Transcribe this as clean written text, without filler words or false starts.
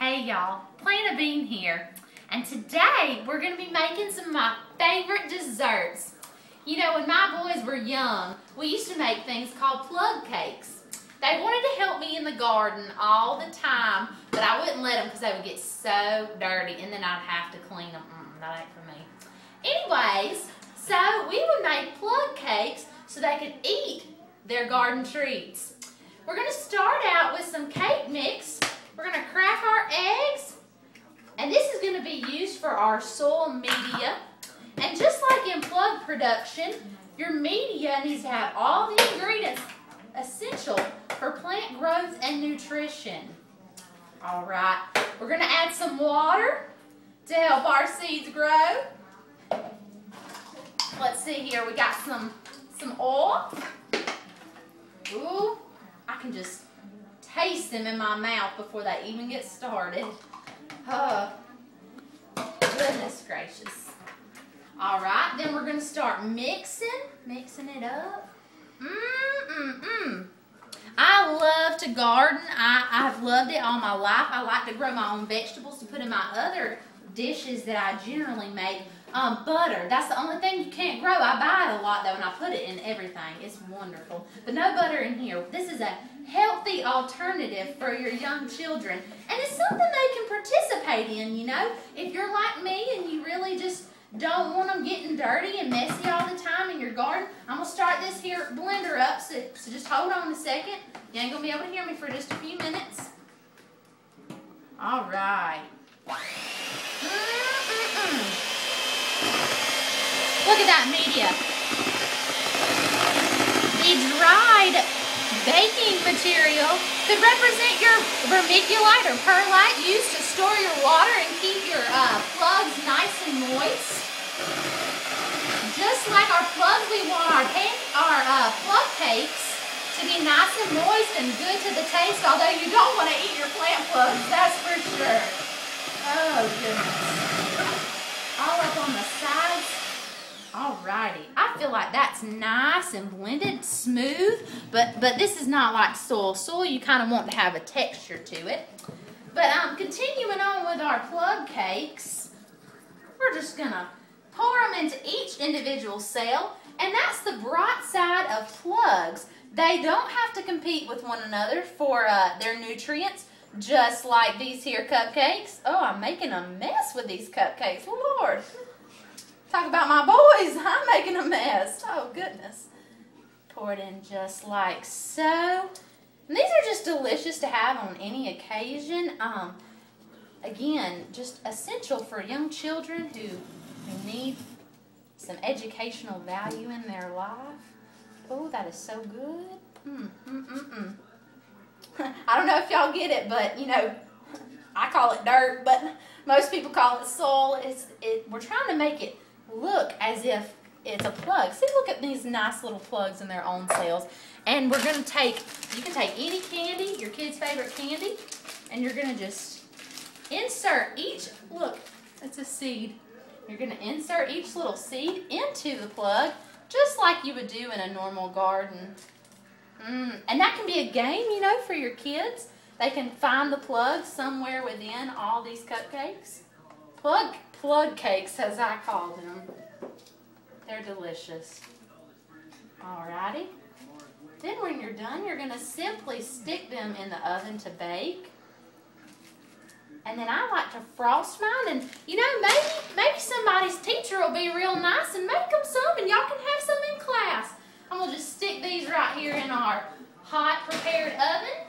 Hey y'all, Planna Bean here, and today we're going to be making some of my favorite desserts. You know, when my boys were young, we used to make things called plug cakes. They wanted to help me in the garden all the time, but I wouldn't let them because they would get so dirty and then I'd have to clean them. That ain't for me. Anyways, so we would make plug cakes so they could eat their garden treats. We're going to start out with some cake mix. We're going to crack our eggs, and this is going to be used for our soil media. And just like in plug production, your media needs to have all the ingredients essential for plant growth and nutrition. All right, we're going to add some water to help our seeds grow. Let's see here, we got some oil. Ooh, I can just taste them in my mouth before they even get started. Oh, goodness gracious. All right, then we're going to start mixing it up. I love to garden. I've loved it all my life. I like to grow my own vegetables to put in my other dishes that I generally make. Butter, that's the only thing you can't grow. I buy it a lot though, and I put it in everything. It's wonderful. But no butter in here. This is a healthy alternative for your young children. And it's something they can participate in, you know. If you're like me and you really just don't want them getting dirty and messy all the time in your garden, I'm going to start this here blender up, so just hold on a second. You ain't going to be able to hear me for just a few minutes. All right. Look at that media. The dried baking material could represent your vermiculite or perlite used to store your water and keep your plugs nice and moist. Just like our plugs, we want our plug cakes to be nice and moist and good to the taste, although you don't want to eat your plant plugs, that's for sure. Oh, goodness. All up on the sides. Alrighty. I feel like that's nice and blended, smooth, but this is not like soil. Soil, you kind of want to have a texture to it. But continuing on with our plug cakes, we're just going to pour them into each individual cell, and that's the bright side of plugs. They don't have to compete with one another for their nutrients, just like these here cupcakes. Oh, I'm making a mess with these cupcakes. Oh, Lord. Talk about my boys. I'm making a mess. Oh, goodness. Pour it in just like so. And these are just delicious to have on any occasion. Again, just essential for young children who need some educational value in their life. Oh, that is so good. I don't know if y'all get it, but, you know, I call it dirt, but most people call it soil. We're trying to make it look as if it's a plug. See, look at these nice little plugs in their own cells. And we're going to take, you can take any candy, your kid's favorite candy, and you're going to just insert each, look, it's a seed. You're going to insert each little seed into the plug, just like you would do in a normal garden. And that can be a game, you know, for your kids. They can find the plug somewhere within all these cupcakes. Plug cakes, as I call them. They're delicious. Alrighty. Then when you're done, you're going to simply stick them in the oven to bake. And then I like to frost mine, and you know, maybe somebody's teacher will be real nice and make them some, and y'all can have some in class. I'm going to just stick these right here in our hot prepared oven.